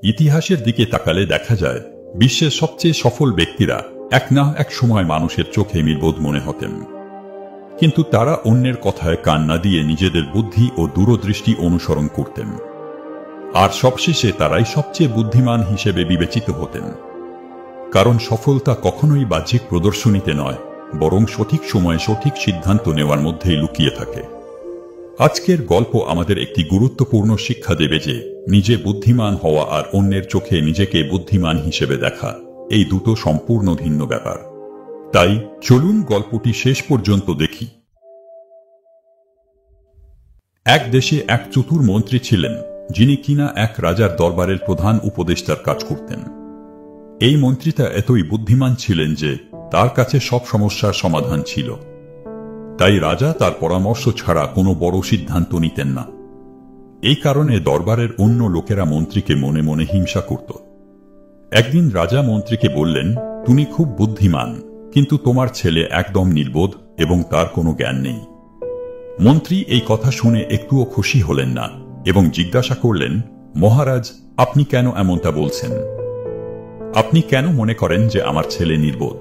ইতিহাসের দিকে তাকালে দেখা যায় বিশ্বের সবচেয়ে সফল ব্যক্তিরা এক না এক সময় মানুষের চোখে নির্বোধ মনে হতেন, কিন্তু তারা অন্যের কথায় কান না দিয়ে নিজেদের বুদ্ধি ও দূরদৃষ্টি অনুসরণ করতেন, আর সবশেষে তারাই সবচেয়ে বুদ্ধিমান হিসেবে বিবেচিত হতেন। কারণ সফলতা কখনোই বাহ্যিক প্রদর্শনীতে নয়, বরং সঠিক সময়ে সঠিক সিদ্ধান্ত নেওয়ার মধ্যেই লুকিয়ে থাকে। আজকের গল্প আমাদের একটি গুরুত্বপূর্ণ শিক্ষা দেবে যে নিজে বুদ্ধিমান হওয়া আর অন্যের চোখে নিজেকে বুদ্ধিমান হিসেবে দেখা এই দুটো সম্পূর্ণ ভিন্ন ব্যাপার। তাই চলুন গল্পটি শেষ পর্যন্ত দেখি। এক দেশে এক চতুর মন্ত্রী ছিলেন, যিনি কিনা এক রাজার দরবারের প্রধান উপদেষ্টার কাজ করতেন। এই মন্ত্রীটা এতই বুদ্ধিমান ছিলেন যে তার কাছে সব সমস্যার সমাধান ছিল। তাই রাজা তার পরামর্শ ছাড়া কোনো বড় সিদ্ধান্ত নিতেন না। এই কারণে দরবারের অন্য লোকেরা মন্ত্রীকে মনে মনে হিংসা করত। একদিন রাজা মন্ত্রীকে বললেন, তুমি খুব বুদ্ধিমান, কিন্তু তোমার ছেলে একদম নির্বোধ এবং তার কোনো জ্ঞান নেই। মন্ত্রী এই কথা শুনে একটুও খুশি হলেন না এবং জিজ্ঞাসা করলেন, মহারাজ, আপনি কেন এমনটা বলছেন? আপনি কেন মনে করেন যে আমার ছেলে নির্বোধ?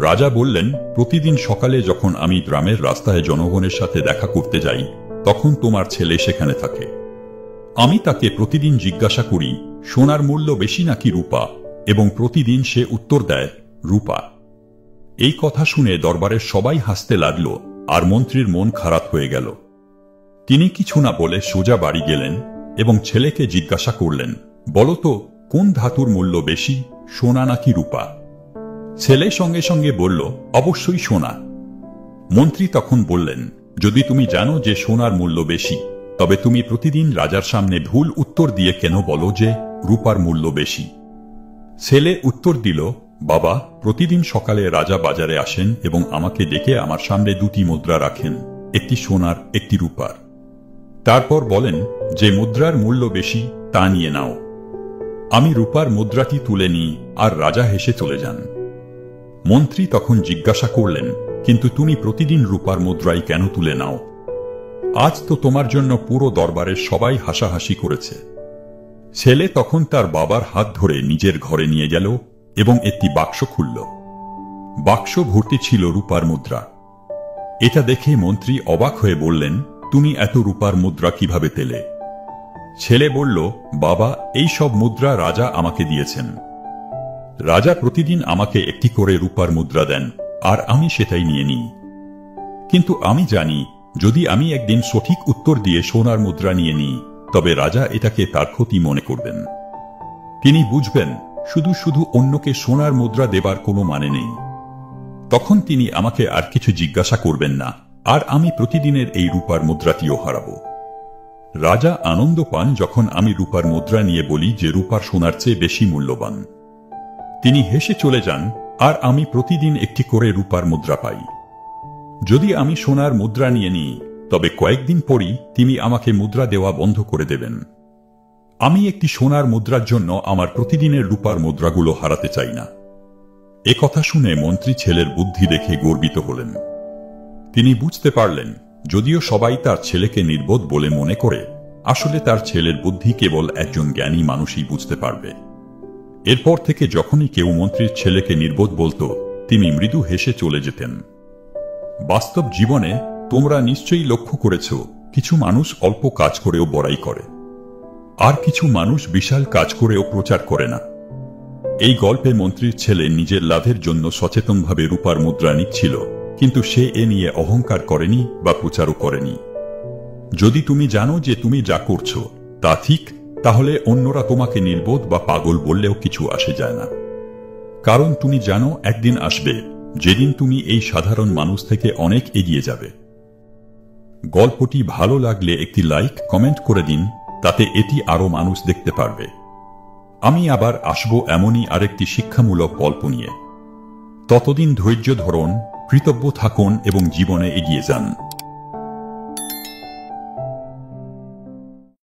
রাজা বললেন, প্রতিদিন সকালে যখন আমি গ্রামের রাস্তায় জনগণের সাথে দেখা করতে যাই, তখন তোমার ছেলে সেখানে থাকে। আমি তাকে প্রতিদিন জিজ্ঞাসা করি, সোনার মূল্য বেশি নাকি রূপা, এবং প্রতিদিন সে উত্তর দেয়, রূপা। এই কথা শুনে দরবারের সবাই হাসতে লাগলো আর মন্ত্রীর মন খারাপ হয়ে গেল। তিনি কিছু না বলে সোজা বাড়ি গেলেন এবং ছেলেকে জিজ্ঞাসা করলেন, বলতো কোন ধাতুর মূল্য বেশি, সোনা নাকি রূপা? ছেলে সঙ্গে সঙ্গে বলল, অবশ্যই সোনা। মন্ত্রী তখন বললেন, যদি তুমি জানো যে সোনার মূল্য বেশি, তবে তুমি প্রতিদিন রাজার সামনে ভুল উত্তর দিয়ে কেন বলো যে রূপার মূল্য বেশি? ছেলে উত্তর দিল, বাবা, প্রতিদিন সকালে রাজা বাজারে আসেন এবং আমাকে ডেকে আমার সামনে দুটি মুদ্রা রাখেন, একটি সোনার, একটি রূপার। তারপর বলেন, যে মুদ্রার মূল্য বেশি তা নিয়ে নাও। আমি রূপার মুদ্রাটি তুলে নিই আর রাজা হেসে চলে যান। মন্ত্রী তখন জিজ্ঞাসা করলেন, কিন্তু তুমি প্রতিদিন রূপার মুদ্রাই কেন তুলে নাও? আজ তো তোমার জন্য পুরো দরবারের সবাই হাসাহাসি করেছে। ছেলে তখন তার বাবার হাত ধরে নিজের ঘরে নিয়ে গেল এবং একটি বাক্স খুলল। বাক্স ভর্তি ছিল রূপার মুদ্রা। এটা দেখে মন্ত্রী অবাক হয়ে বললেন, তুমি এত রূপার মুদ্রা কিভাবে পেলে? ছেলে বলল, বাবা, এই সব মুদ্রা রাজা আমাকে দিয়েছেন। রাজা প্রতিদিন আমাকে একটি করে রূপার মুদ্রা দেন আর আমি সেটাই নিয়ে নিই। কিন্তু আমি জানি, যদি আমি একদিন সঠিক উত্তর দিয়ে সোনার মুদ্রা নিয়ে নিই, তবে রাজা এটাকে তার ক্ষতি মনে করবেন। তিনি বুঝবেন শুধু শুধু অন্যকে সোনার মুদ্রা দেবার কোনো মানে নেই। তখন তিনি আমাকে আর কিছু জিজ্ঞাসা করবেন না, আর আমি প্রতিদিনের এই রূপার মুদ্রাটিও হারাব। রাজা আনন্দ পান যখন আমি রূপার মুদ্রা নিয়ে বলি যে রূপার সোনার চেয়ে বেশি মূল্যবান। তিনি হেসে চলে যান আর আমি প্রতিদিন একটি করে রূপার মুদ্রা পাই। যদি আমি সোনার মুদ্রা নিয়ে নিই, তবে কয়েকদিন পরই তিনি আমাকে মুদ্রা দেওয়া বন্ধ করে দেবেন। আমি একটি সোনার মুদ্রার জন্য আমার প্রতিদিনের রূপার মুদ্রাগুলো হারাতে চাই না। একথা শুনে মন্ত্রী ছেলের বুদ্ধি দেখে গর্বিত হলেন। তিনি বুঝতে পারলেন, যদিও সবাই তার ছেলেকে নির্বোধ বলে মনে করে, আসলে তার ছেলের বুদ্ধি কেবল একজন জ্ঞানী মানুষই বুঝতে পারবে। এরপর থেকে যখনই কেউ মন্ত্রীর ছেলেকে নির্বোধ বলতো, তিনি মৃদু হেসে চলে যেতেন। বাস্তব জীবনে তোমরা নিশ্চয়ই লক্ষ্য করেছ, কিছু মানুষ অল্প কাজ করেও বড়াই করে, আর কিছু মানুষ বিশাল কাজ করেও প্রচার করে না। এই গল্পে মন্ত্রীর ছেলে নিজের লাভের জন্য সচেতনভাবে রূপার মুদ্রা নিচ্ছিল, কিন্তু সে এ নিয়ে অহংকার করেনি বা প্রচারও করেনি। যদি তুমি জানো যে তুমি যা করছো তা ঠিক, তাহলে অন্যরা তোমাকে নির্বোধ বা পাগল বললেও কিছু আসে যায় না। কারণ তুমি জানো একদিন আসবে যেদিন তুমি এই সাধারণ মানুষ থেকে অনেক এগিয়ে যাবে। গল্পটি ভালো লাগলে একটি লাইক, কমেন্ট করে দিন, তাতে এটি আরো মানুষ দেখতে পারবে। আমি আবার আসব এমনই আরেকটি শিক্ষামূলক গল্প নিয়ে। ততদিন ধৈর্য ধরুন, কৃতজ্ঞ থাকুন এবং জীবনে এগিয়ে যান।